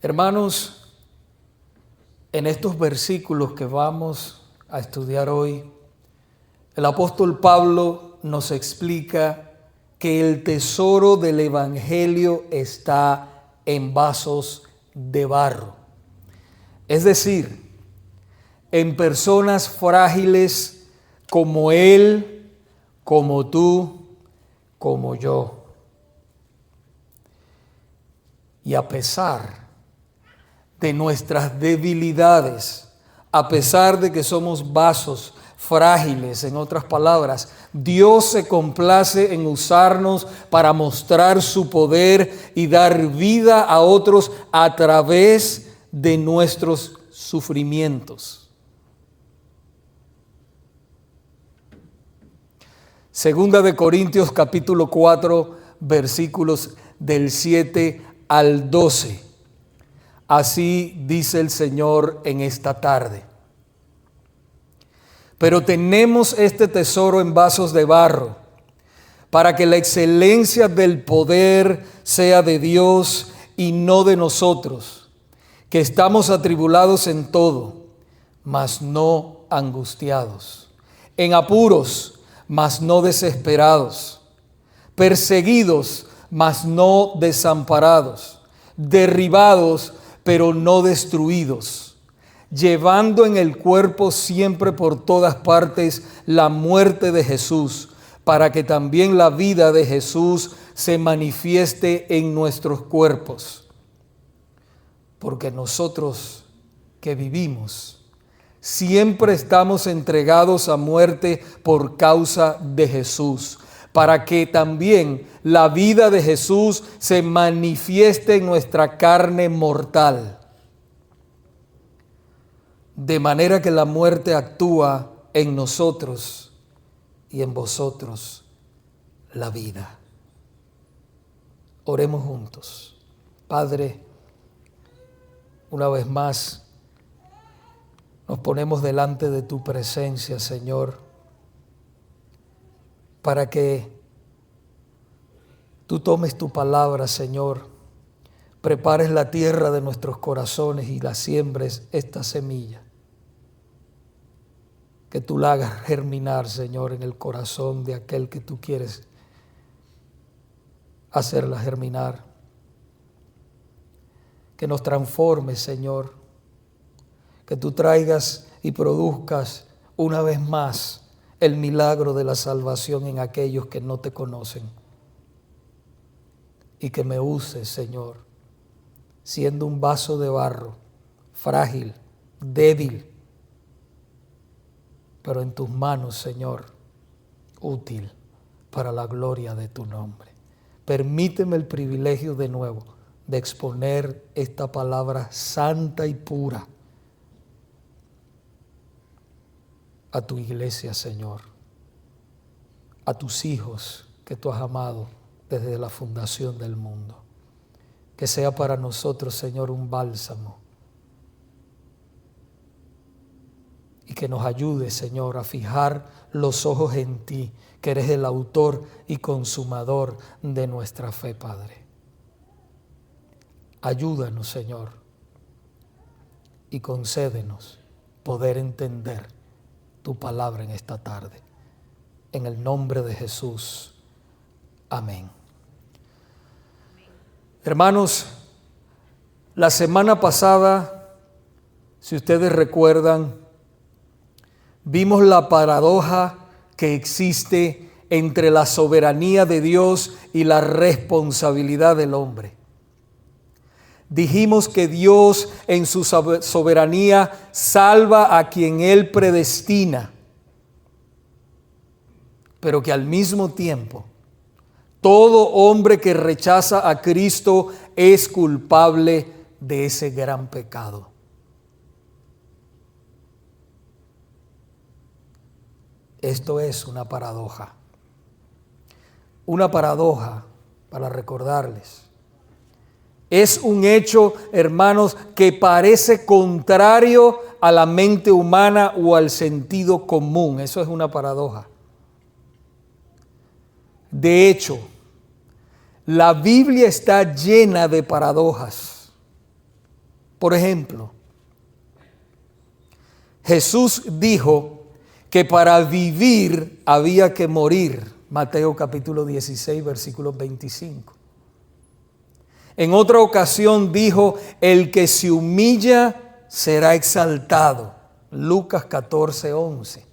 Hermanos, en estos versículos que vamos a estudiar hoy, el apóstol Pablo nos explica que el tesoro del Evangelio está en vasos de barro. Es decir, en personas frágiles como él, como tú, como yo. Y a pesar de nuestras debilidades, a pesar de que somos vasos frágiles, en otras palabras, Dios se complace en usarnos para mostrar su poder y dar vida a otros a través de nuestros sufrimientos. Segunda de Corintios capítulo 4, versículos del 7 al 12. Así dice el Señor en esta tarde. Pero tenemos este tesoro en vasos de barro, para que la excelencia del poder sea de Dios y no de nosotros, que estamos atribulados en todo, mas no angustiados, en apuros, mas no desesperados, perseguidos, mas no desamparados, derribados, pero no destruidos, llevando en el cuerpo siempre por todas partes la muerte de Jesús, para que también la vida de Jesús se manifieste en nuestros cuerpos. Porque nosotros que vivimos, siempre estamos entregados a muerte por causa de Jesús, para que también la vida de Jesús se manifieste en nuestra carne mortal. De manera que la muerte actúa en nosotros y en vosotros la vida. Oremos juntos. Padre, una vez más nos ponemos delante de tu presencia, Señor, para que tú tomes tu palabra, Señor, prepares la tierra de nuestros corazones y la siembres esta semilla. Que tú la hagas germinar, Señor, en el corazón de aquel que tú quieres hacerla germinar. Que nos transformes, Señor. Que tú traigas y produzcas una vez más el milagro de la salvación en aquellos que no te conocen. Y que me uses, Señor, siendo un vaso de barro, frágil, débil, pero en tus manos, Señor, útil para la gloria de tu nombre. Permíteme el privilegio de nuevo de exponer esta palabra santa y pura a tu iglesia, Señor, a tus hijos que tú has amado desde la fundación del mundo. Que sea para nosotros, Señor, un bálsamo. Y que nos ayude, Señor, a fijar los ojos en ti, que eres el autor y consumador de nuestra fe, Padre. Ayúdanos, Señor, y concédenos poder entender tu palabra en esta tarde. En el nombre de Jesús. Amén. Hermanos, la semana pasada, si ustedes recuerdan, vimos la paradoja que existe entre la soberanía de Dios y la responsabilidad del hombre. Dijimos que Dios en su soberanía salva a quien Él predestina, pero que al mismo tiempo todo hombre que rechaza a Cristo es culpable de ese gran pecado. Esto es una paradoja. Una paradoja, para recordarles, es un hecho, hermanos, que parece contrario a la mente humana o al sentido común. Eso es una paradoja. De hecho, la Biblia está llena de paradojas. Por ejemplo, Jesús dijo que para vivir había que morir. Mateo capítulo 16, versículo 25. En otra ocasión dijo, el que se humilla será exaltado. Lucas 14, 11.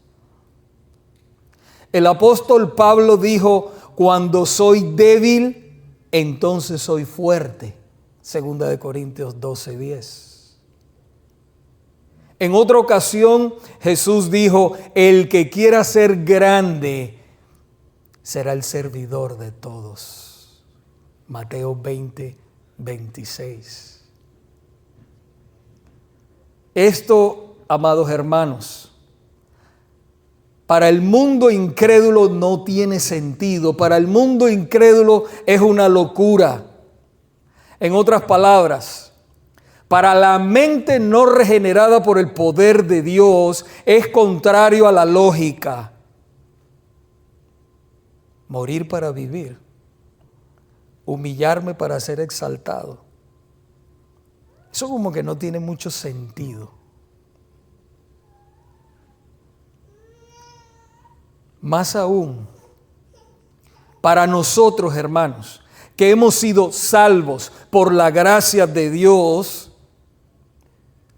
El apóstol Pablo dijo, cuando soy débil, entonces soy fuerte. Segunda de Corintios 12, 10. En otra ocasión Jesús dijo, el que quiera ser grande será el servidor de todos. Mateo 20, 26. Esto, amados hermanos, para el mundo incrédulo no tiene sentido. Para el mundo incrédulo es una locura. En otras palabras, para la mente no regenerada por el poder de Dios es contrario a la lógica. Morir para vivir. Humillarme para ser exaltado. Eso como que no tiene mucho sentido. Más aún, para nosotros, hermanos, que hemos sido salvos por la gracia de Dios,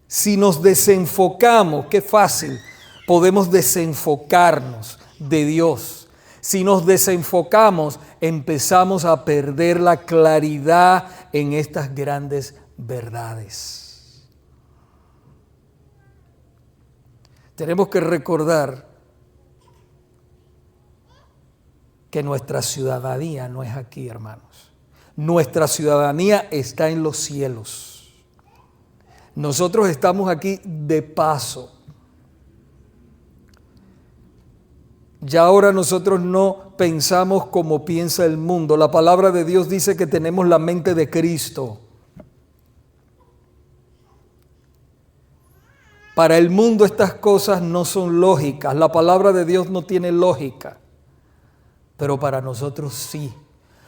si nos desenfocamos, qué fácil, podemos desenfocarnos de Dios. Si nos desenfocamos, empezamos a perder la claridad en estas grandes verdades. Tenemos que recordar que nuestra ciudadanía no es aquí, hermanos. Nuestra ciudadanía está en los cielos. Nosotros estamos aquí de paso. Ya ahora nosotros no pensamos como piensa el mundo. La palabra de Dios dice que tenemos la mente de Cristo. Para el mundo estas cosas no son lógicas. La palabra de Dios no tiene lógica. Pero para nosotros sí.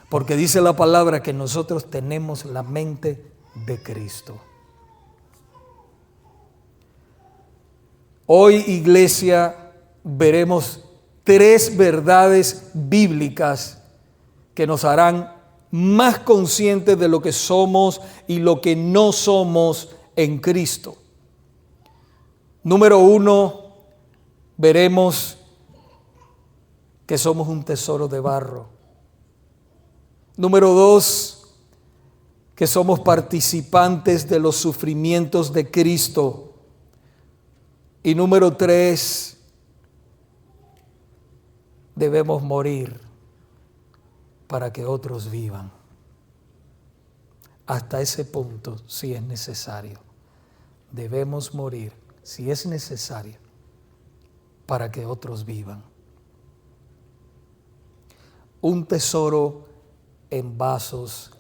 Porque dice la palabra que nosotros tenemos la mente de Cristo. Hoy, iglesia, veremos 3 verdades bíblicas que nos harán más conscientes de lo que somos y lo que no somos en Cristo. Número 1, veremos que somos un tesoro de barro. Número 2, que somos participantes de los sufrimientos de Cristo. Y número 3, debemos morir para que otros vivan. Hasta ese punto, si es necesario. Debemos morir, si es necesario, para que otros vivan. Un tesoro en vasos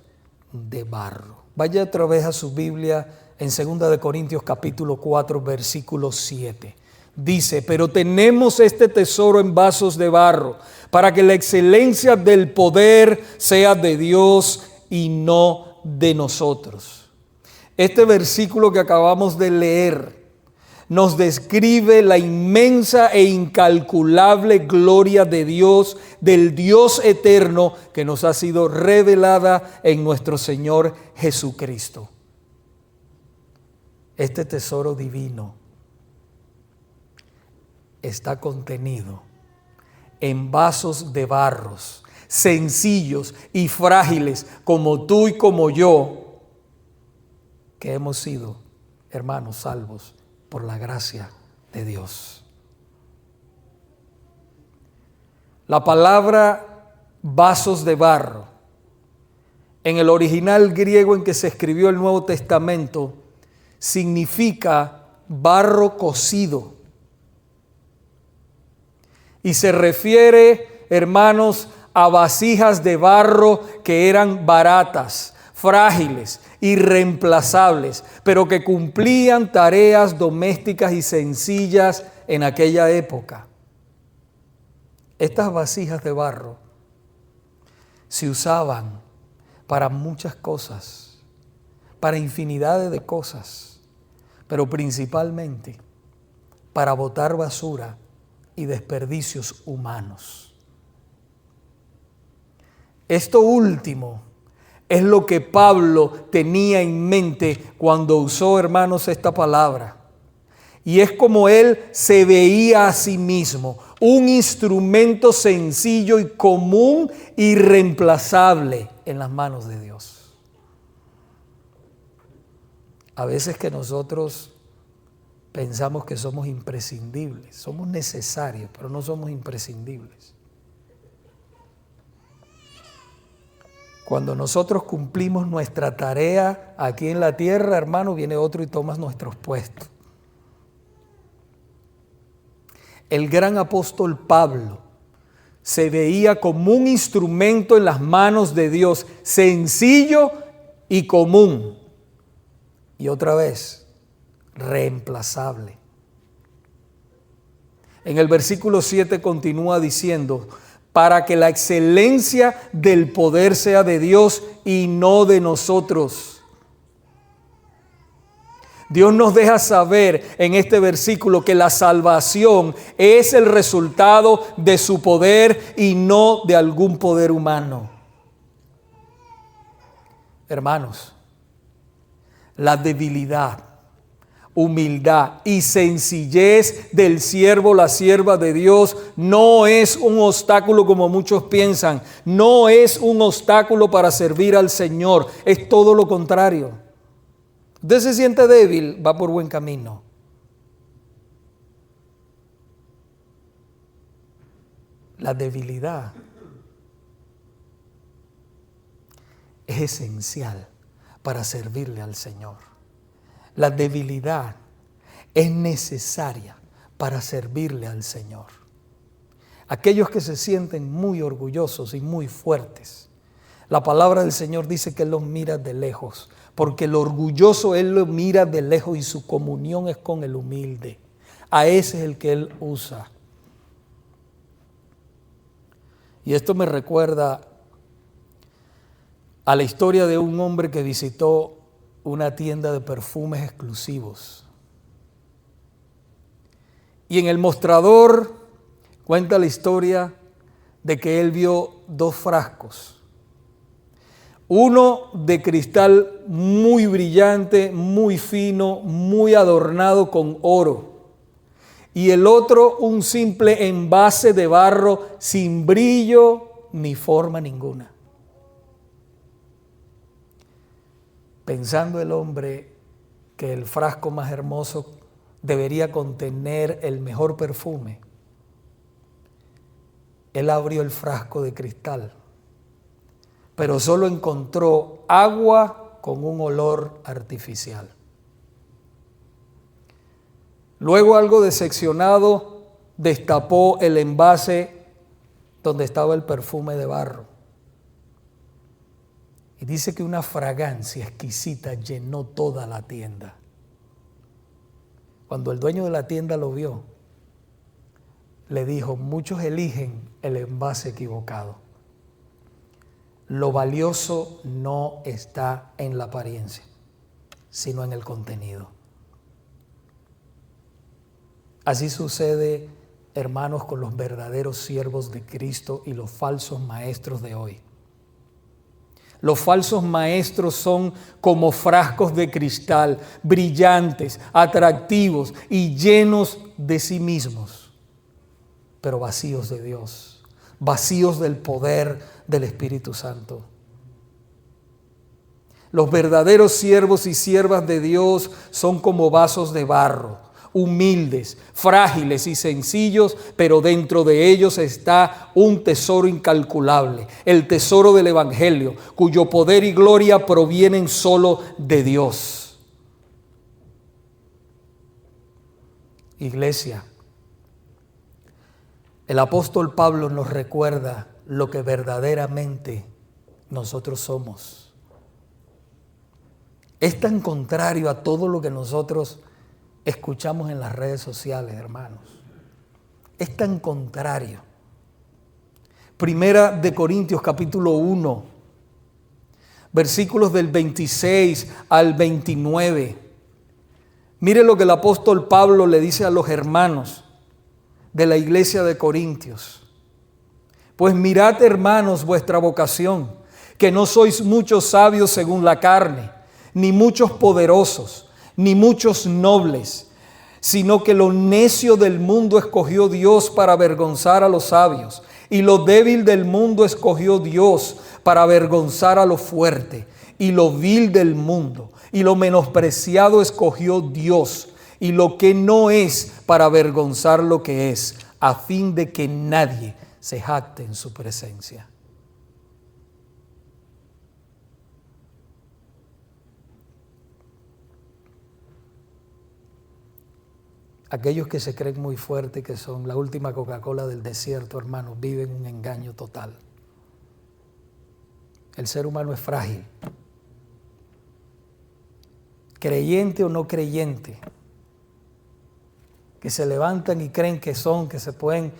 de barro. Vaya otra vez a su Biblia en 2 de Corintios capítulo 4, versículo 7. Dice, pero tenemos este tesoro en vasos de barro, para que la excelencia del poder sea de Dios y no de nosotros. Este versículo que acabamos de leer nos describe la inmensa e incalculable gloria de Dios, del Dios eterno que nos ha sido revelada en nuestro Señor Jesucristo. Este tesoro divino está contenido en vasos de barros, sencillos y frágiles como tú y como yo, que hemos sido, hermanos, salvos por la gracia de Dios. La palabra vasos de barro, en el original griego en que se escribió el Nuevo Testamento, significa barro cocido. Y se refiere, hermanos, a vasijas de barro que eran baratas, frágiles, irreemplazables, pero que cumplían tareas domésticas y sencillas en aquella época. Estas vasijas de barro se usaban para muchas cosas, para infinidad de cosas. pero principalmente para botar basura y desperdicios humanos. Esto último es lo que Pablo tenía en mente cuando usó, hermanos, esta palabra. Y es como él se veía a sí mismo, un instrumento sencillo y común y reemplazable en las manos de Dios. A veces que nosotros pensamos que somos imprescindibles, somos necesarios, pero no somos imprescindibles. Cuando nosotros cumplimos nuestra tarea aquí en la tierra, hermano, viene otro y toma nuestros puestos. El gran apóstol Pablo se veía como un instrumento en las manos de Dios, sencillo y común. Y otra vez, reemplazable. En el versículo 7 continúa diciendo: para que la excelencia del poder sea de Dios y no de nosotros. Dios nos deja saber en este versículo que la salvación es el resultado de su poder y no de algún poder humano. Hermanos, la debilidad, humildad y sencillez del siervo, la sierva de Dios, no es un obstáculo como muchos piensan. No es un obstáculo para servir al Señor. Es todo lo contrario. Usted se siente débil, va por buen camino. La debilidad es esencial para servirle al Señor. La debilidad es necesaria para servirle al Señor. Aquellos que se sienten muy orgullosos y muy fuertes, la palabra del Señor dice que Él los mira de lejos, porque el orgulloso Él lo mira de lejos y su comunión es con el humilde. A ese es el que Él usa. Y esto me recuerda a la historia de un hombre que visitó una tienda de perfumes exclusivos. Y en el mostrador cuenta la historia de que él vio 2 frascos. Uno de cristal muy brillante, muy fino, muy adornado con oro. Y el otro un simple envase de barro sin brillo ni forma ninguna. Pensando el hombre que el frasco más hermoso debería contener el mejor perfume, él abrió el frasco de cristal, pero solo encontró agua con un olor artificial. Luego, algo decepcionado, destapó el envase donde estaba el perfume de barro. Y dice que una fragancia exquisita llenó toda la tienda. Cuando el dueño de la tienda lo vio, le dijo: muchos eligen el envase equivocado. Lo valioso no está en la apariencia, sino en el contenido. Así sucede, hermanos, con los verdaderos siervos de Cristo y los falsos maestros de hoy. Los falsos maestros son como frascos de cristal, brillantes, atractivos y llenos de sí mismos, pero vacíos de Dios, vacíos del poder del Espíritu Santo. Los verdaderos siervos y siervas de Dios son como vasos de barro, humildes, frágiles y sencillos, pero dentro de ellos está un tesoro incalculable, el tesoro del Evangelio, cuyo poder y gloria provienen solo de Dios. Iglesia, el apóstol Pablo nos recuerda lo que verdaderamente nosotros somos. Es tan contrario a todo lo que nosotros escuchamos en las redes sociales, hermanos. Es tan contrario. Primera de Corintios capítulo 1, versículos del 26 al 29. Mire lo que el apóstol Pablo le dice a los hermanos de la iglesia de Corintios. Pues mirad, hermanos, vuestra vocación, que no sois muchos sabios según la carne, ni muchos poderosos, ni muchos nobles, sino que lo necio del mundo escogió Dios para avergonzar a los sabios, y lo débil del mundo escogió Dios para avergonzar a lo fuerte, y lo vil del mundo, y lo menospreciado escogió Dios, y lo que no es para avergonzar lo que es, a fin de que nadie se jacte en su presencia. Aquellos que se creen muy fuertes, que son la última Coca-Cola del desierto, hermanos, viven un engaño total. El ser humano es frágil. Creyente o no creyente, que se levantan y creen que se pueden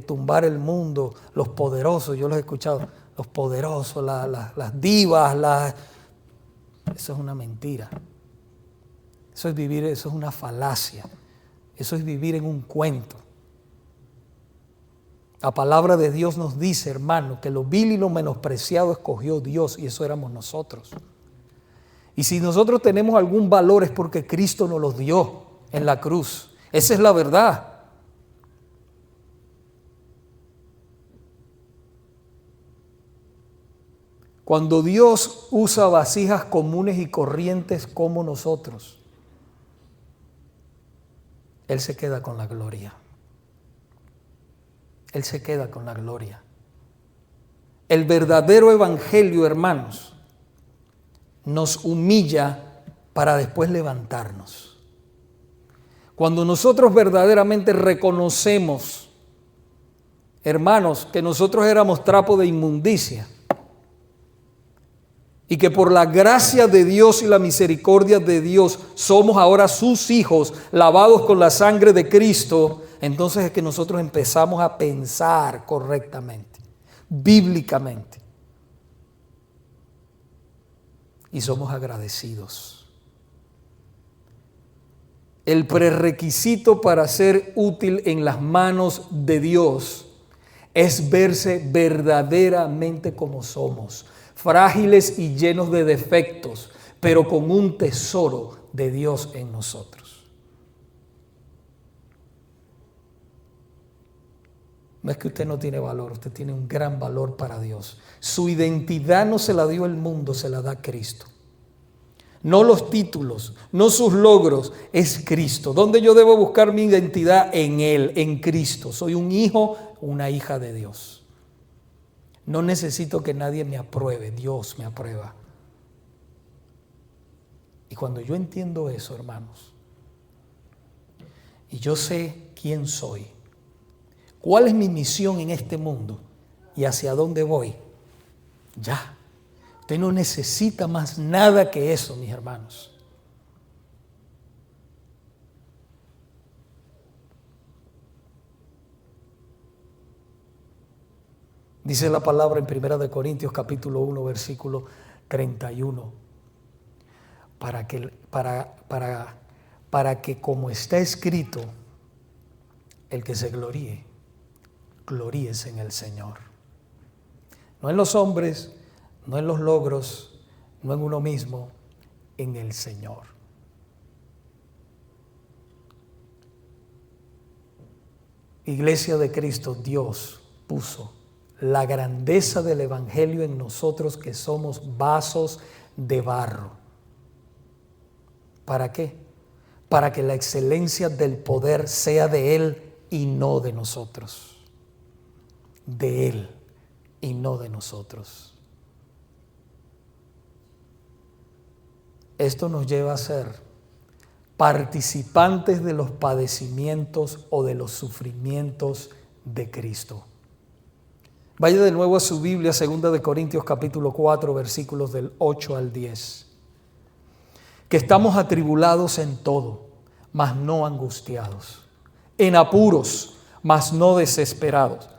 tumbar el mundo, los poderosos, yo los he escuchado, los poderosos, las divas, eso es una mentira. Eso es vivir, eso es una falacia. Eso es vivir en un cuento. La palabra de Dios nos dice, hermano, que lo vil y lo menospreciado escogió Dios, y eso éramos nosotros. Y si nosotros tenemos algún valor es porque Cristo nos los dio en la cruz. Esa es la verdad. Cuando Dios usa vasijas comunes y corrientes como nosotros, Él se queda con la gloria. Él se queda con la gloria. El verdadero evangelio, hermanos, nos humilla para después levantarnos. Cuando nosotros verdaderamente reconocemos, hermanos, que nosotros éramos trapo de inmundicia y que por la gracia de Dios y la misericordia de Dios somos ahora sus hijos, lavados con la sangre de Cristo, entonces es que nosotros empezamos a pensar correctamente, bíblicamente, y somos agradecidos. El prerequisito para ser útil en las manos de Dios es verse verdaderamente como somos, frágiles y llenos de defectos, pero con un tesoro de Dios en nosotros. No es que usted no tiene valor, usted tiene un gran valor para Dios. Su identidad no se la dio el mundo, se la da Cristo. No los títulos, no sus logros, es Cristo. ¿Dónde yo debo buscar mi identidad? En Él, en Cristo. Soy un hijo, una hija de Dios. No necesito que nadie me apruebe, Dios me aprueba. Y cuando yo entiendo eso, hermanos, y yo sé quién soy, cuál es mi misión en este mundo y hacia dónde voy, ya. Usted no necesita más nada que eso, mis hermanos. Dice la palabra en 1 Corintios capítulo 1, versículo 31. Para que como está escrito, el que se gloríe, gloríese en el Señor. No en los hombres, no en los logros, no en uno mismo, en el Señor. Iglesia de Cristo, Dios puso la grandeza del evangelio en nosotros, que somos vasos de barro. ¿Para qué? Para que la excelencia del poder sea de Él y no de nosotros. De Él y no de nosotros. Esto nos lleva a ser participantes de los padecimientos o de los sufrimientos de Cristo. Vaya de nuevo a su Biblia, 2 Corintios capítulo 4, versículos del 8 al 10. Que estamos atribulados en todo, mas no angustiados, en apuros, mas no desesperados,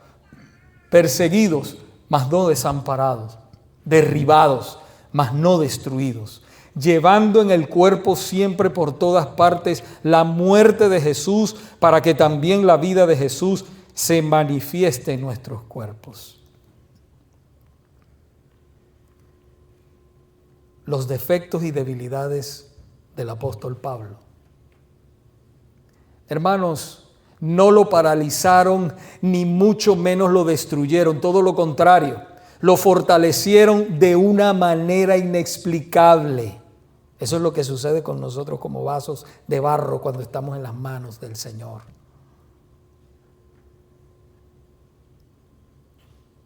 perseguidos, mas no desamparados, derribados, mas no destruidos, llevando en el cuerpo siempre por todas partes la muerte de Jesús, para que también la vida de Jesús se manifieste en nuestros cuerpos. Los defectos y debilidades del apóstol Pablo. Hermanos, no lo paralizaron ni mucho menos lo destruyeron, todo lo contrario, lo fortalecieron de una manera inexplicable. Eso es lo que sucede con nosotros como vasos de barro cuando estamos en las manos del Señor.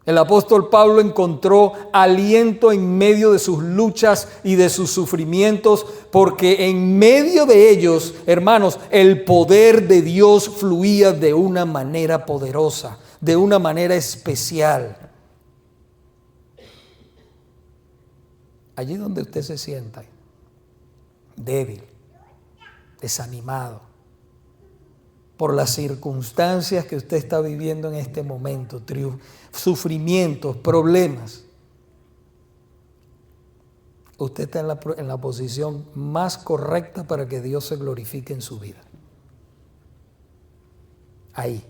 El apóstol Pablo encontró aliento en medio de sus luchas y de sus sufrimientos, porque en medio de ellos, hermanos, el poder de Dios fluía de una manera poderosa, de una manera especial. Allí donde usted se sienta, débil, desanimado, por las circunstancias que usted está viviendo en este momento, sufrimientos, problemas, usted está en la posición más correcta para que Dios se glorifique en su vida. Ahí.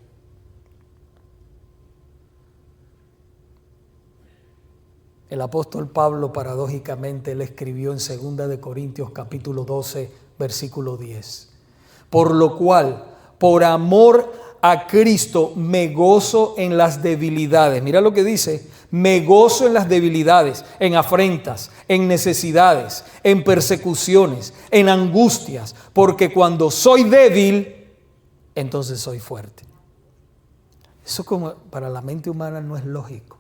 El apóstol Pablo, paradójicamente, él escribió en 2 de Corintios capítulo 12, versículo 10. Por lo cual, por amor a Cristo, me gozo en las debilidades. Mira lo que dice: me gozo en las debilidades, en afrentas, en necesidades, en persecuciones, en angustias, porque cuando soy débil, entonces soy fuerte. Eso como para la mente humana no es lógico,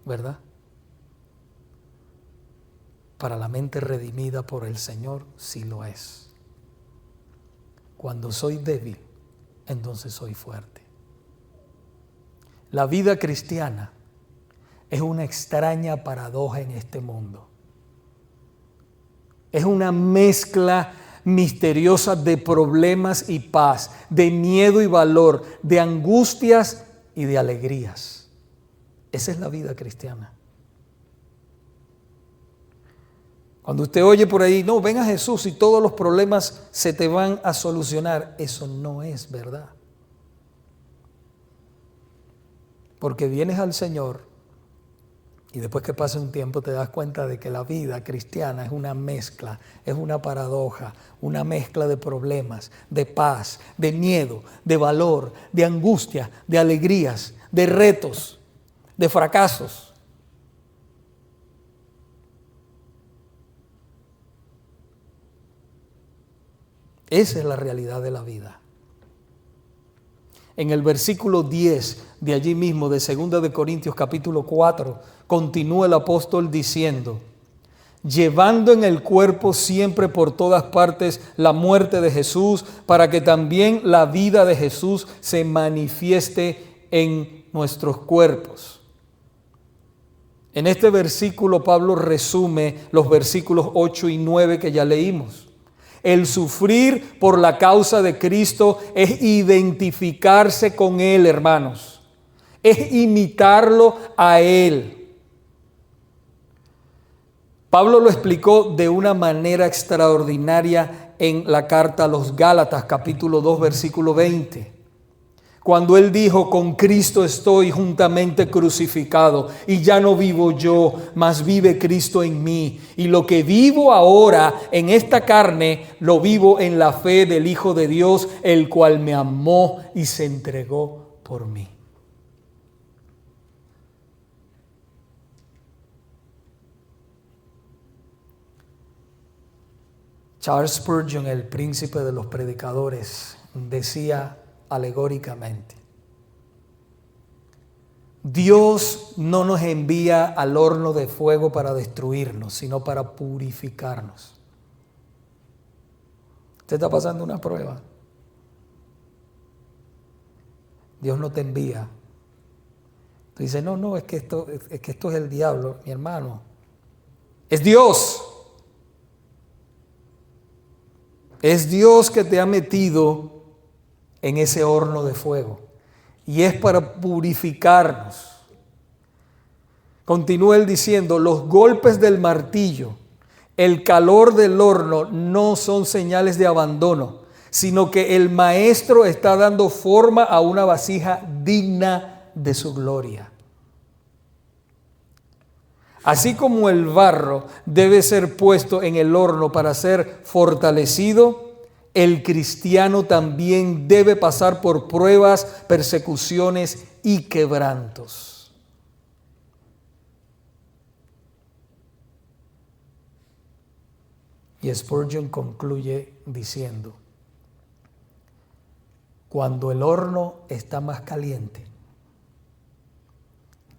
¿verdad? Para la mente redimida por el Señor sí lo es. Cuando soy débil, entonces soy fuerte. La vida cristiana es una extraña paradoja en este mundo. Es una mezcla misteriosa de problemas y paz, de miedo y valor, de angustias y de alegrías. Esa es la vida cristiana. Cuando usted oye por ahí, no, ven a Jesús y todos los problemas se te van a solucionar, eso no es verdad. Porque vienes al Señor y después que pase un tiempo te das cuenta de que la vida cristiana es una mezcla, es una paradoja, una mezcla de problemas, de paz, de miedo, de valor, de angustia, de alegrías, de retos, de fracasos. Esa es la realidad de la vida. En el versículo 10 de allí mismo, de 2 de Corintios capítulo 4, continúa el apóstol diciendo: llevando en el cuerpo siempre por todas partes la muerte de Jesús, para que también la vida de Jesús se manifieste en nuestros cuerpos. En este versículo Pablo resume los versículos 8 y 9 que ya leímos. El sufrir por la causa de Cristo es identificarse con Él, hermanos. Es imitarlo a Él. Pablo lo explicó de una manera extraordinaria en la carta a los Gálatas, capítulo 2, versículo 20. Cuando él dijo: con Cristo estoy juntamente crucificado, y ya no vivo yo, mas vive Cristo en mí. Y lo que vivo ahora en esta carne, lo vivo en la fe del Hijo de Dios, el cual me amó y se entregó por mí. Charles Spurgeon, el príncipe de los predicadores, decía alegóricamente: Dios no nos envía al horno de fuego para destruirnos, sino para purificarnos. Usted está pasando una prueba. Dios no te envía. Tú dices: no, es que esto es el diablo. Mi hermano, es Dios. Es Dios que te ha metido en ese horno de fuego, y es para purificarnos. Continúa él diciendo: los golpes del martillo el calor del horno no son señales de abandono, sino que el maestro está dando forma a una vasija digna de su gloria. Así como el barro debe ser puesto en el horno para ser fortalecido, el cristiano también debe pasar por pruebas, persecuciones y quebrantos. Y Spurgeon concluye diciendo: cuando el horno está más caliente,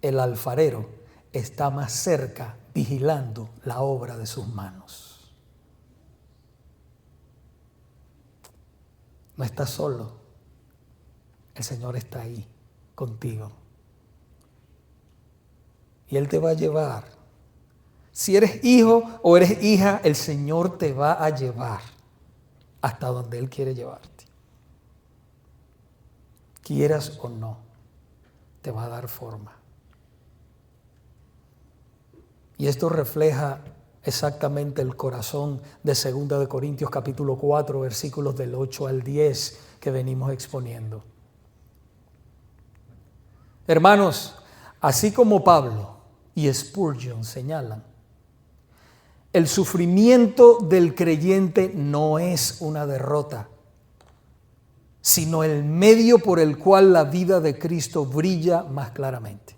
el alfarero está más cerca vigilando la obra de sus manos. No estás solo, el Señor está ahí contigo. Y Él te va a llevar. Si eres hijo o eres hija, el Señor te va a llevar hasta donde Él quiere llevarte. Quieras o no, te va a dar forma. Y esto refleja exactamente el corazón de 2 de Corintios capítulo 4, versículos del 8 al 10 que venimos exponiendo. Hermanos, así como Pablo y Spurgeon señalan, el sufrimiento del creyente no es una derrota, sino el medio por el cual la vida de Cristo brilla más claramente.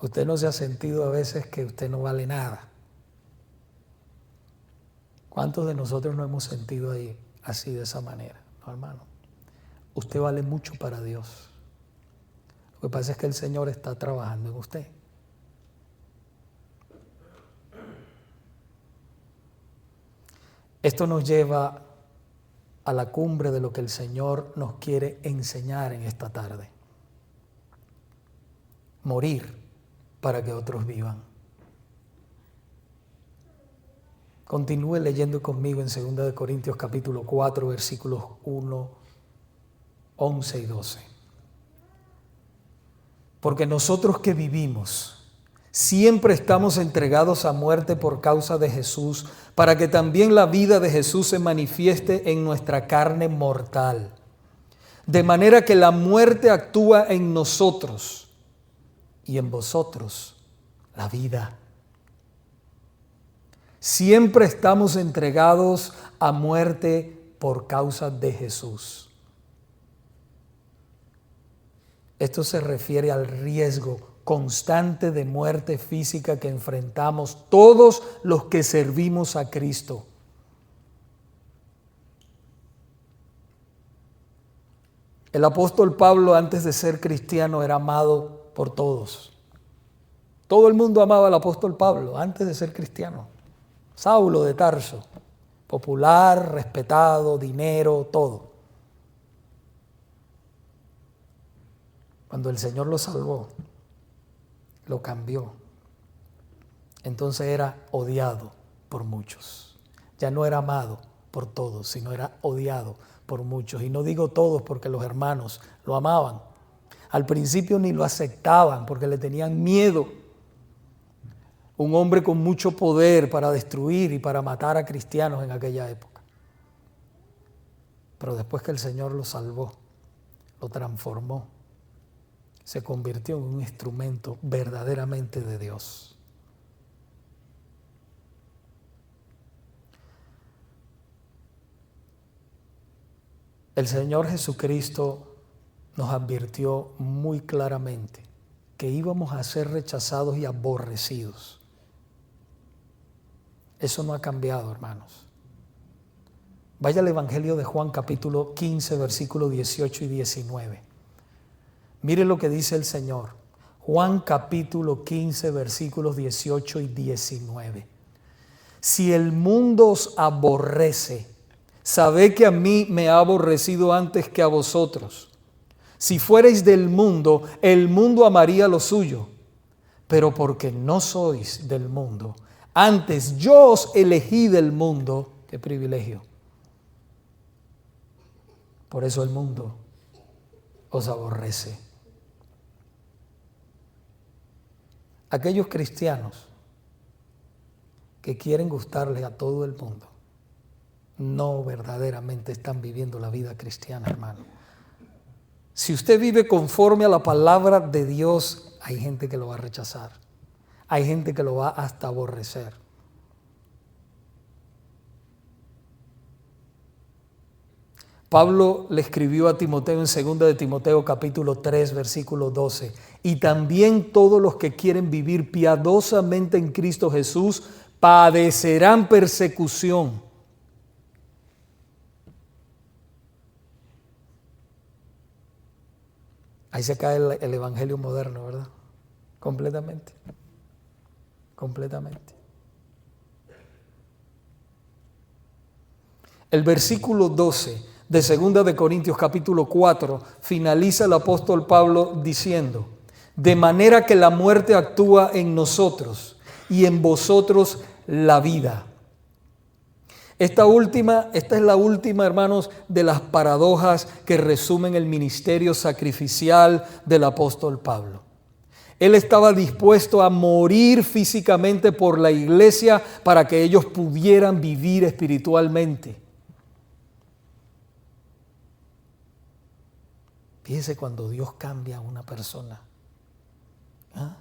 Usted no se ha sentido a veces que usted no vale nada. ¿Cuántos de nosotros no hemos sentido ahí así de esa manera? No, hermano. Usted vale mucho para Dios. Lo que pasa es que el Señor está trabajando en usted. Esto nos lleva a la cumbre de lo que el Señor nos quiere enseñar en esta tarde. Morir para que otros vivan. Continúe leyendo conmigo en 2 de Corintios capítulo 4, versículos 1, 11 y 12. Porque nosotros que vivimos, siempre estamos entregados a muerte por causa de Jesús, para que también la vida de Jesús se manifieste en nuestra carne mortal. De manera que la muerte actúa en nosotros y en vosotros la vida. Siempre estamos entregados a muerte por causa de Jesús. Esto se refiere al riesgo constante de muerte física que enfrentamos todos los que servimos a Cristo. El apóstol Pablo, antes de ser cristiano, era amado por todos. Todo el mundo amaba al apóstol Pablo antes de ser cristiano. Saulo de Tarso, popular, respetado, dinero, todo. Cuando el Señor lo salvó, lo cambió. Entonces era odiado por muchos. Ya no era amado por todos, sino era odiado por muchos. Y no digo todos porque los hermanos lo amaban. Al principio ni lo aceptaban porque le tenían miedo. Un hombre con mucho poder para destruir y para matar a cristianos en aquella época. Pero después que el Señor lo salvó, lo transformó, se convirtió en un instrumento verdaderamente de Dios. El Señor Jesucristo nos advirtió muy claramente que íbamos a ser rechazados y aborrecidos. Eso no ha cambiado, hermanos. Vaya al Evangelio de Juan capítulo 15, versículos 18 y 19. Mire lo que dice el Señor. Juan capítulo 15, versículos 18 y 19. Si el mundo os aborrece, sabed que a mí me ha aborrecido antes que a vosotros. Si fuereis del mundo, el mundo amaría lo suyo. Pero porque no sois del mundo, antes yo os elegí del mundo. ¡Qué privilegio! Por eso el mundo os aborrece. aquellos cristianos que quieren gustarle a todo el mundo no verdaderamente están viviendo la vida cristiana, hermano. Si usted vive conforme a la palabra de Dios, hay gente que lo va a rechazar. Hay gente que lo va hasta aborrecer. Pablo le escribió a Timoteo en 2 de Timoteo capítulo 3 versículo 12. Y también todos los que quieren vivir piadosamente en Cristo Jesús padecerán persecución. Ahí se cae el evangelio moderno, ¿verdad? Completamente. Completamente. El versículo 12 de 2 de Corintios capítulo 4 finaliza el apóstol Pablo diciendo: de manera que la muerte actúa en nosotros y en vosotros la vida. Esta es la última, hermanos, de las paradojas que resumen el ministerio sacrificial del apóstol Pablo. Él estaba dispuesto a morir físicamente por la iglesia para que ellos pudieran vivir espiritualmente. Fíjese cuando Dios cambia a una persona, ¿ah?,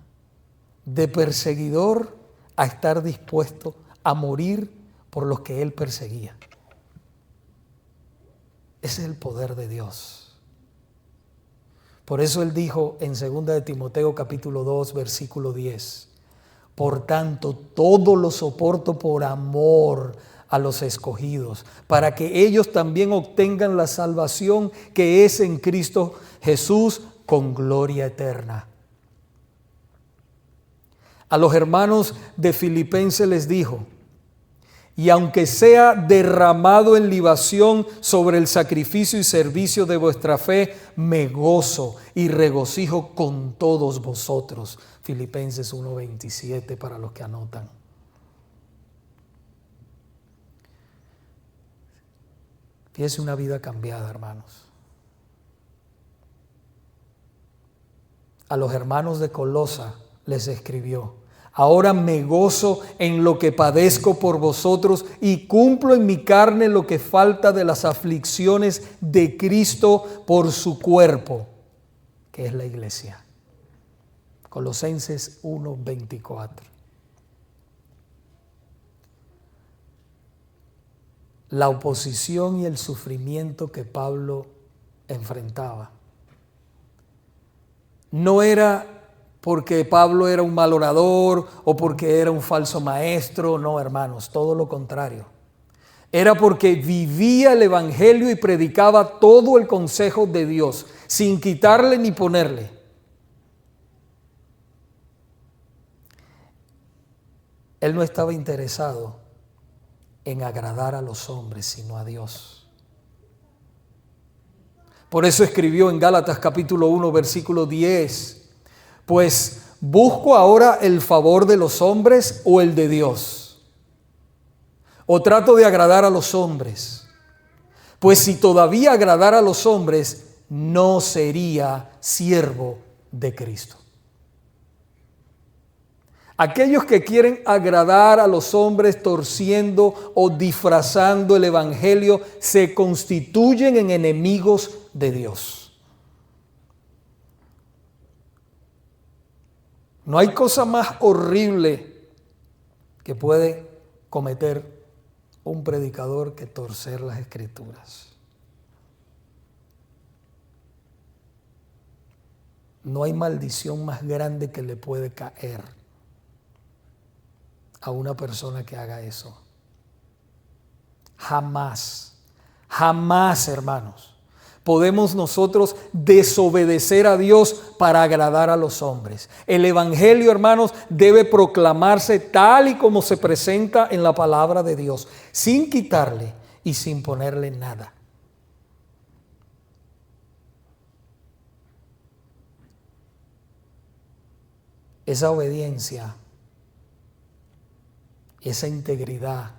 de perseguidor a estar dispuesto a morir por los que él perseguía. Ese es el poder de Dios. Por eso él dijo en 2 de Timoteo capítulo 2 versículo 10: por tanto, todo lo soporto por amor a los escogidos, para que ellos también obtengan la salvación que es en Cristo Jesús con gloria eterna. A los hermanos de Filipenses les dijo: y aunque sea derramado en libación sobre el sacrificio y servicio de vuestra fe, me gozo y regocijo con todos vosotros. Filipenses 1:27 para los que anotan. Fíjese, una vida cambiada, hermanos. A los hermanos de Colosa les escribió: ahora me gozo en lo que padezco por vosotros y cumplo en mi carne lo que falta de las aflicciones de Cristo por su cuerpo, que es la iglesia. Colosenses 1:24. La oposición y el sufrimiento que Pablo enfrentaba no era porque Pablo era un mal orador o porque era un falso maestro. No, hermanos, todo lo contrario. Era porque vivía el evangelio y predicaba todo el consejo de Dios, sin quitarle ni ponerle. Él no estaba interesado en agradar a los hombres, sino a Dios. Por eso escribió en Gálatas capítulo 1, versículo 10: pues, ¿busco ahora el favor de los hombres o el de Dios? ¿O trato de agradar a los hombres? Pues si todavía agradara a los hombres, no sería siervo de Cristo. Aquellos que quieren agradar a los hombres torciendo o disfrazando el evangelio se constituyen en enemigos de Dios. No hay cosa más horrible que puede cometer un predicador que torcer las Escrituras. No hay maldición más grande que le puede caer a una persona que haga eso. Jamás, jamás, hermanos, podemos nosotros desobedecer a Dios para agradar a los hombres. El evangelio, hermanos, debe proclamarse tal y como se presenta en la palabra de Dios, sin quitarle y sin ponerle nada. Esa obediencia, esa integridad,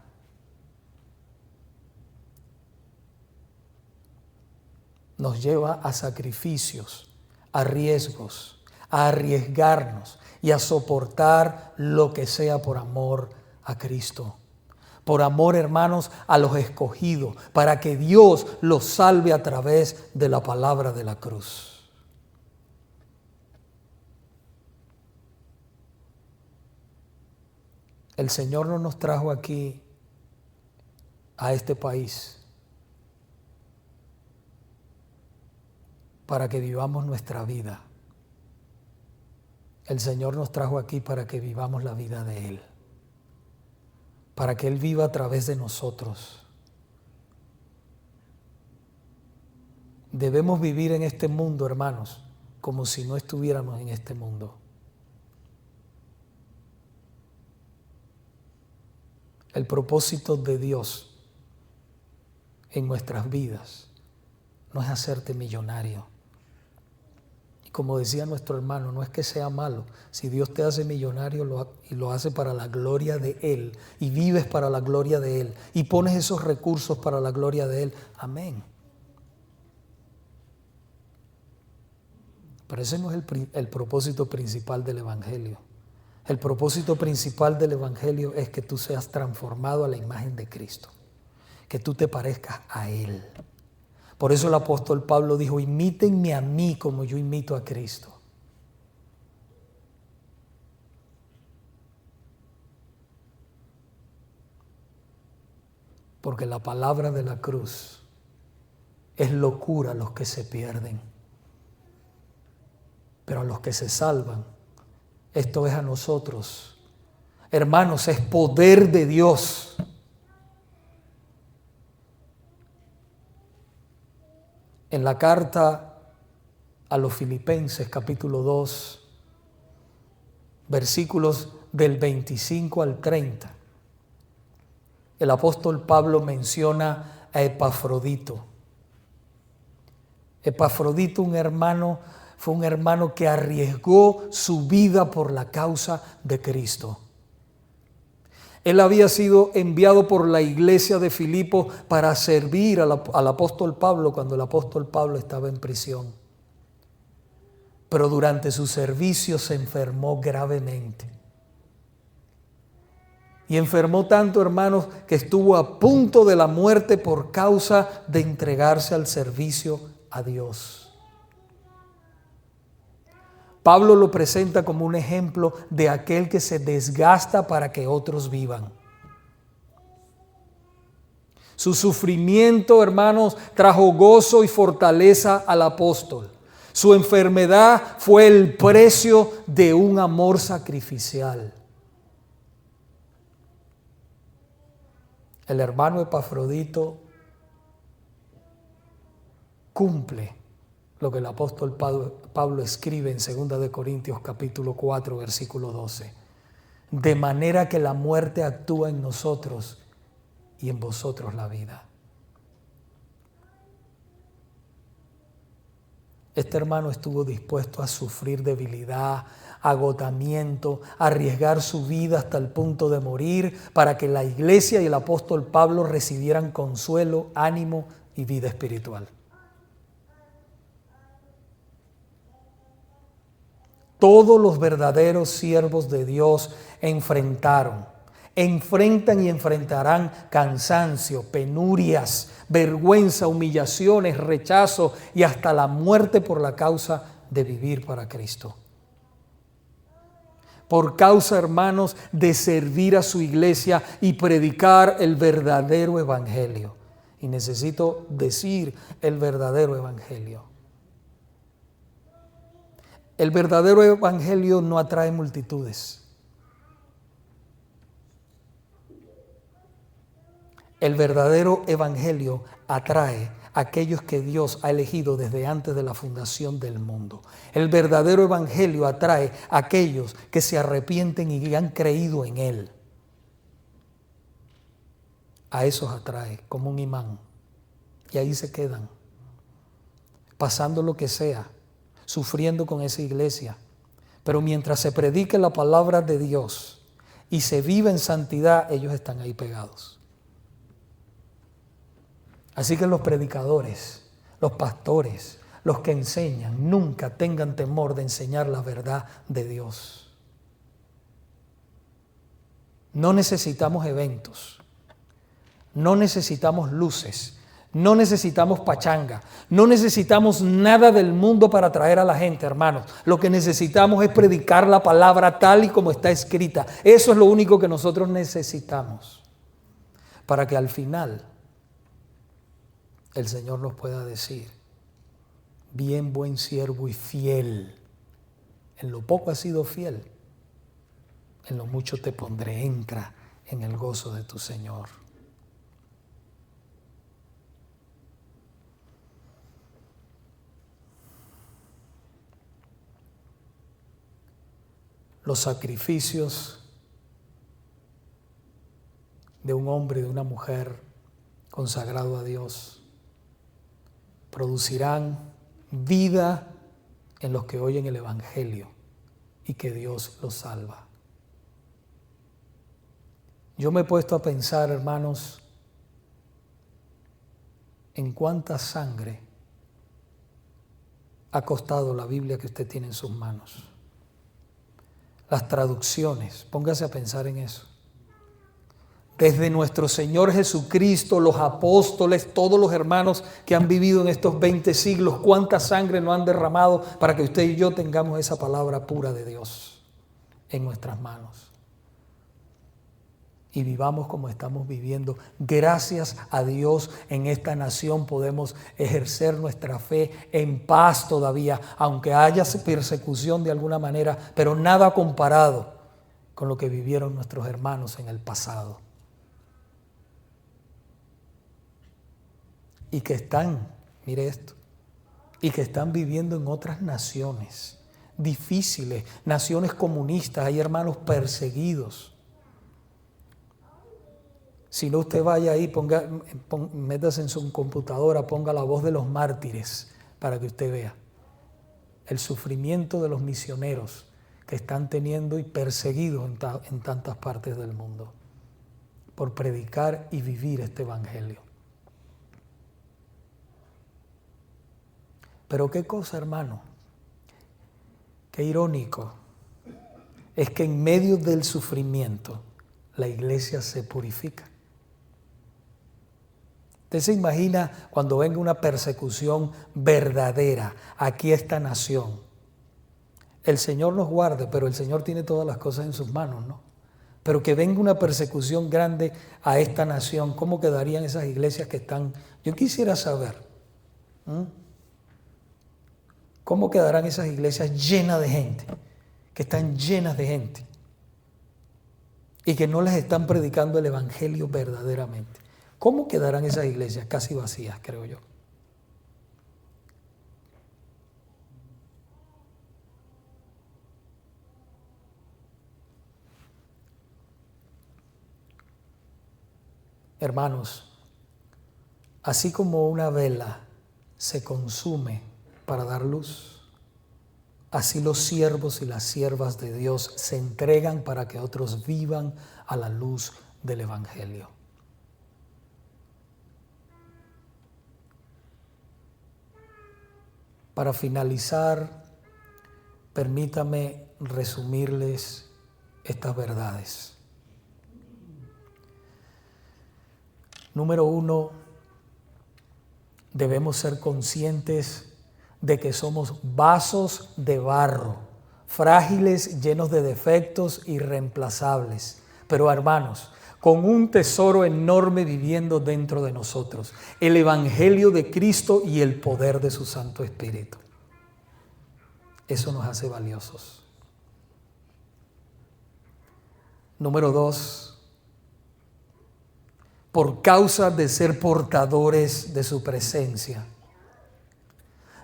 nos lleva a sacrificios, a riesgos, a arriesgarnos y a soportar lo que sea por amor a Cristo. Por amor, hermanos, a los escogidos, para que Dios los salve a través de la palabra de la cruz. El Señor no nos trajo aquí a este país para que vivamos nuestra vida. El Señor nos trajo aquí para que vivamos la vida de Él, para que Él viva a través de nosotros. Debemos vivir en este mundo, hermanos, como si no estuviéramos en este mundo. El propósito de Dios en nuestras vidas no es hacerte millonario. Y como decía nuestro hermano, no es que sea malo. Si Dios te hace millonario y lo hace para la gloria de Él, y vives para la gloria de Él, y pones esos recursos para la gloria de Él, amén. Pero ese no es el propósito principal del Evangelio. El propósito principal del Evangelio es que tú seas transformado a la imagen de Cristo, que tú te parezcas a Él. Por eso el apóstol Pablo dijo, imítenme a mí como yo imito a Cristo. Porque la palabra de la cruz es locura a los que se pierden. Pero a los que se salvan, esto es a nosotros. Hermanos, es poder de Dios. En la carta a los Filipenses, capítulo 2, versículos del 25 al 30, el apóstol Pablo menciona a Epafrodito. Epafrodito, fue un hermano que arriesgó su vida por la causa de Cristo. Él había sido enviado por la iglesia de Filipos para servir al apóstol Pablo cuando el apóstol Pablo estaba en prisión. Pero durante su servicio se enfermó gravemente. Y enfermó tanto, hermanos, que estuvo a punto de la muerte por causa de entregarse al servicio a Dios. Pablo lo presenta como un ejemplo de aquel que se desgasta para que otros vivan. Su sufrimiento, hermanos, trajo gozo y fortaleza al apóstol. Su enfermedad fue el precio de un amor sacrificial. El hermano Epafrodito cumple lo que el apóstol Pablo escribe en 2 de Corintios capítulo 4, versículo 12. De manera que la muerte actúa en nosotros y en vosotros la vida. Este hermano estuvo dispuesto a sufrir debilidad, agotamiento, a arriesgar su vida hasta el punto de morir para que la iglesia y el apóstol Pablo recibieran consuelo, ánimo y vida espiritual. Todos los verdaderos siervos de Dios enfrentan y enfrentarán cansancio, penurias, vergüenza, humillaciones, rechazo y hasta la muerte por la causa de vivir para Cristo. Por causa, hermanos, de servir a su iglesia y predicar el verdadero evangelio. Y necesito decir el verdadero evangelio. El verdadero evangelio no atrae multitudes. El verdadero evangelio atrae a aquellos que Dios ha elegido desde antes de la fundación del mundo. El verdadero evangelio atrae a aquellos que se arrepienten y han creído en Él. A esos atrae como un imán. Y ahí se quedan, pasando lo que sea, sufriendo con esa iglesia. Pero mientras se predique la palabra de Dios y se vive en santidad, ellos están ahí pegados. Así que los predicadores, los pastores, los que enseñan, nunca tengan temor de enseñar la verdad de Dios. No necesitamos eventos, no necesitamos luces, no necesitamos pachanga, no necesitamos nada del mundo para atraer a la gente, hermanos. Lo que necesitamos es predicar la palabra tal y como está escrita. Eso es lo único que nosotros necesitamos para que al final el Señor nos pueda decir: bien, buen siervo y fiel. En lo poco has sido fiel, en lo mucho te pondré. Entra en el gozo de tu Señor. Los sacrificios de un hombre y de una mujer consagrado a Dios producirán vida en los que oyen el Evangelio y que Dios los salva. Yo me he puesto a pensar, hermanos, en cuánta sangre ha costado la Biblia que usted tiene en sus manos. Las traducciones, póngase a pensar en eso. Desde nuestro Señor Jesucristo, los apóstoles, todos los hermanos que han vivido en estos 20 siglos, cuánta sangre no han derramado para que usted y yo tengamos esa palabra pura de Dios en nuestras manos. Y vivamos como estamos viviendo. Gracias a Dios, en esta nación podemos ejercer nuestra fe en paz todavía, aunque haya persecución de alguna manera, pero nada comparado con lo que vivieron nuestros hermanos en el pasado. Y que están, mire esto, y que están viviendo en otras naciones difíciles, naciones comunistas. Hay hermanos perseguidos. Si no, usted vaya ahí, métase en su computadora, ponga La Voz de los Mártires para que usted vea el sufrimiento de los misioneros que están teniendo y perseguidos en tantas partes del mundo por predicar y vivir este evangelio. Pero qué cosa, hermano, qué irónico es que en medio del sufrimiento la iglesia se purifica. Usted se imagina cuando venga una persecución verdadera aquí a esta nación. El Señor nos guarde, pero el Señor tiene todas las cosas en sus manos, ¿no? Pero que venga una persecución grande a esta nación, ¿cómo quedarían esas iglesias que están? Yo quisiera saber, ¿cómo quedarán esas iglesias llenas de gente, que están llenas de gente y que no les están predicando el evangelio verdaderamente? ¿Cómo quedarán esas iglesias? Casi vacías, creo yo. Hermanos, así como una vela se consume para dar luz, así los siervos y las siervas de Dios se entregan para que otros vivan a la luz del evangelio. Para finalizar, permítame resumirles estas verdades. Número 1, debemos ser conscientes de que somos vasos de barro, frágiles, llenos de defectos, irreemplazables. Pero hermanos, con un tesoro enorme viviendo dentro de nosotros, el evangelio de Cristo y el poder de su Santo Espíritu. Eso nos hace valiosos. Número 2, por causa de ser portadores de su presencia,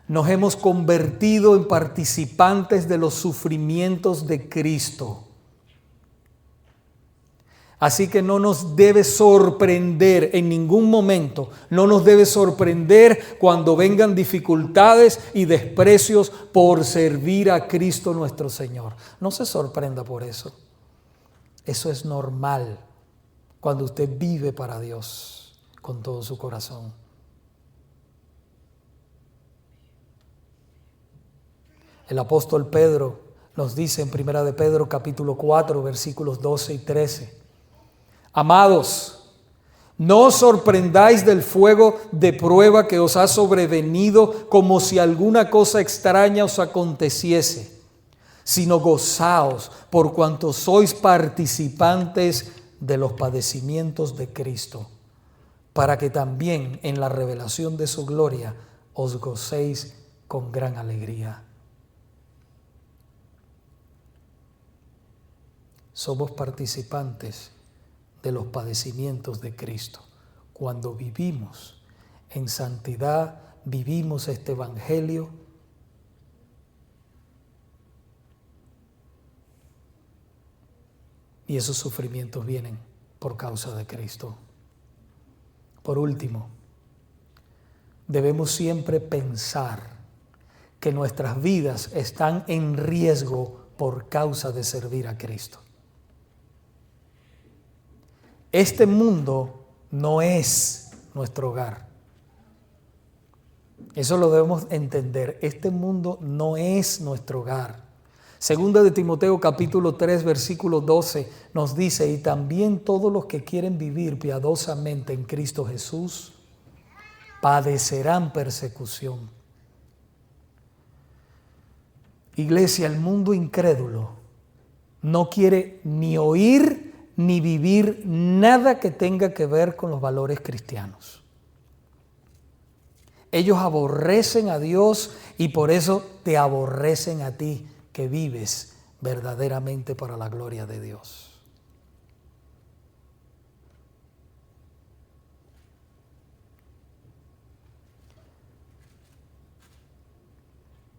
nos hemos convertido en participantes de los sufrimientos de Cristo. Así que no nos debe sorprender en ningún momento, no nos debe sorprender cuando vengan dificultades y desprecios por servir a Cristo nuestro Señor. No se sorprenda por eso. Eso es normal cuando usted vive para Dios con todo su corazón. El apóstol Pedro nos dice en 1 de Pedro capítulo 4 versículos 12 y 13: Amados, no os sorprendáis del fuego de prueba que os ha sobrevenido como si alguna cosa extraña os aconteciese, sino gozaos por cuanto sois participantes de los padecimientos de Cristo, para que también en la revelación de su gloria os gocéis con gran alegría. Somos participantes de los padecimientos de Cristo. Cuando vivimos en santidad, vivimos este evangelio, y esos sufrimientos vienen por causa de Cristo. Por último, debemos siempre pensar que nuestras vidas están en riesgo por causa de servir a Cristo. Este mundo no es nuestro hogar. Eso lo debemos entender. Este mundo no es nuestro hogar. Segunda de Timoteo capítulo 3 versículo 12 nos dice: y también todos los que quieren vivir piadosamente en Cristo Jesús padecerán persecución. Iglesia, el mundo incrédulo no quiere ni oír ni vivir nada que tenga que ver con los valores cristianos. Ellos aborrecen a Dios y por eso te aborrecen a ti, que vives verdaderamente para la gloria de Dios.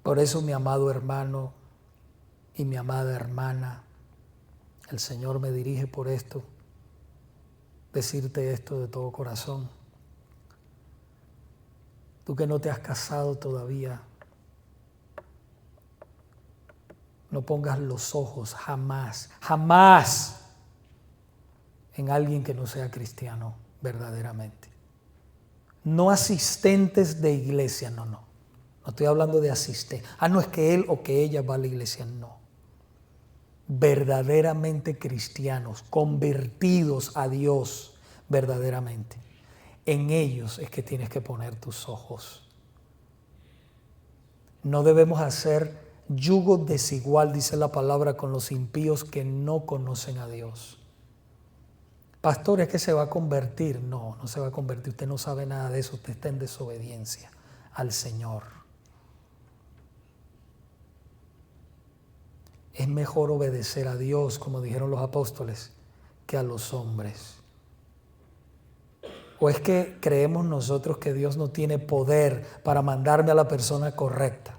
Por eso, mi amado hermano y mi amada hermana, el Señor me dirige por esto, decirte esto de todo corazón. Tú que no te has casado todavía, no pongas los ojos jamás, jamás en alguien que no sea cristiano verdaderamente. No asistentes de iglesia, no. No estoy hablando de asistentes. No es que él o que ella va a la iglesia, no. Verdaderamente cristianos, convertidos a Dios verdaderamente. En ellos es que tienes que poner tus ojos. No debemos hacer yugo desigual, dice la palabra, con los impíos que no conocen a Dios. Pastor, ¿es que se va a convertir? No se va a convertir. Usted no sabe nada de eso. Usted está en desobediencia al Señor. Es mejor obedecer a Dios, como dijeron los apóstoles, que a los hombres. ¿O es que creemos nosotros que Dios no tiene poder para mandarme a la persona correcta?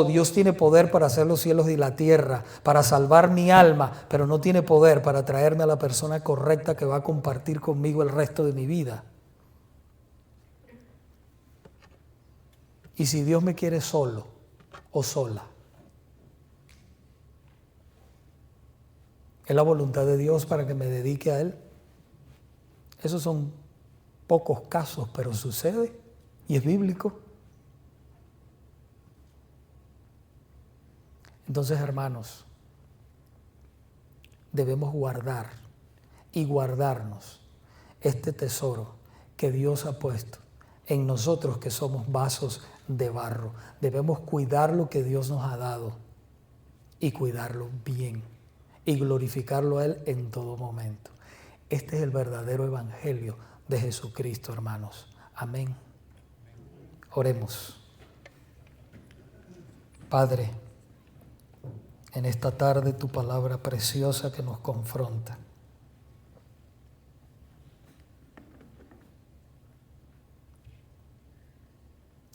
Dios tiene poder para hacer los cielos y la tierra, para salvar mi alma, pero no tiene poder para traerme a la persona correcta que va a compartir conmigo el resto de mi vida. Y si Dios me quiere solo o sola, ¿es la voluntad de Dios para que me dedique a Él? Esos son pocos casos, pero sucede y es bíblico. Entonces, hermanos, debemos guardar y guardarnos este tesoro que Dios ha puesto en nosotros, que somos vasos de barro. Debemos cuidar lo que Dios nos ha dado y cuidarlo bien y glorificarlo a Él en todo momento. Este es el verdadero evangelio de Jesucristo, hermanos. Amén. Oremos. Padre, en esta tarde tu palabra preciosa que nos confronta.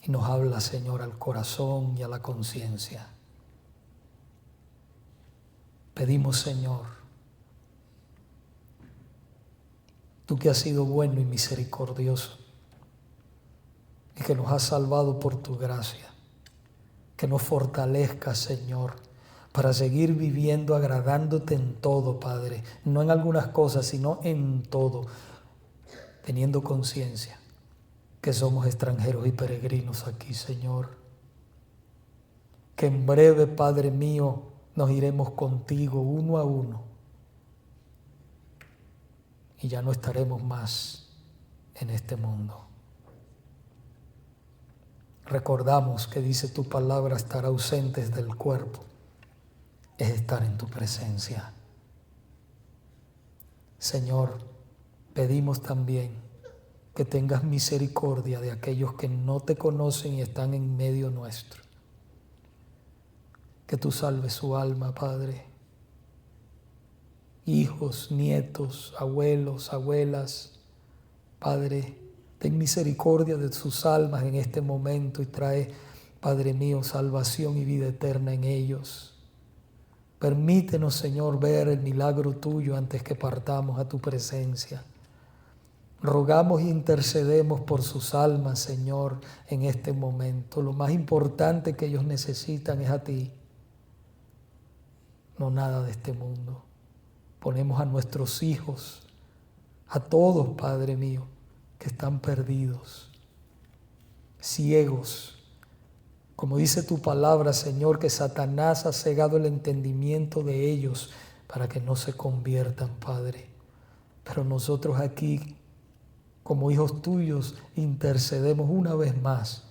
Y nos habla, Señor, al corazón y a la conciencia. Pedimos, Señor, tú que has sido bueno y misericordioso y que nos has salvado por tu gracia, que nos fortalezcas, Señor, para seguir viviendo agradándote en todo, Padre, no en algunas cosas, sino en todo, teniendo conciencia que somos extranjeros y peregrinos aquí, Señor. Que en breve, Padre mío, nos iremos contigo uno a uno y ya no estaremos más en este mundo. Recordamos que dice tu palabra, estar ausentes del cuerpo es estar en tu presencia. Señor, pedimos también que tengas misericordia de aquellos que no te conocen y están en medio nuestro. Que tú salves su alma, Padre. Hijos, nietos, abuelos, abuelas, Padre, ten misericordia de sus almas en este momento y trae, Padre mío, salvación y vida eterna en ellos. Permítenos, Señor, ver el milagro tuyo antes que partamos a tu presencia. Rogamos e intercedemos por sus almas, Señor, en este momento. Lo más importante que ellos necesitan es a ti, no nada de este mundo. Ponemos a nuestros hijos, a todos, Padre mío, que están perdidos, ciegos. Como dice tu palabra, Señor, que Satanás ha cegado el entendimiento de ellos para que no se conviertan, Padre. Pero nosotros aquí, como hijos tuyos, intercedemos una vez más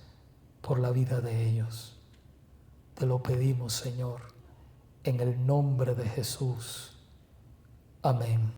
por la vida de ellos. Te lo pedimos, Señor, en el nombre de Jesús. Amén.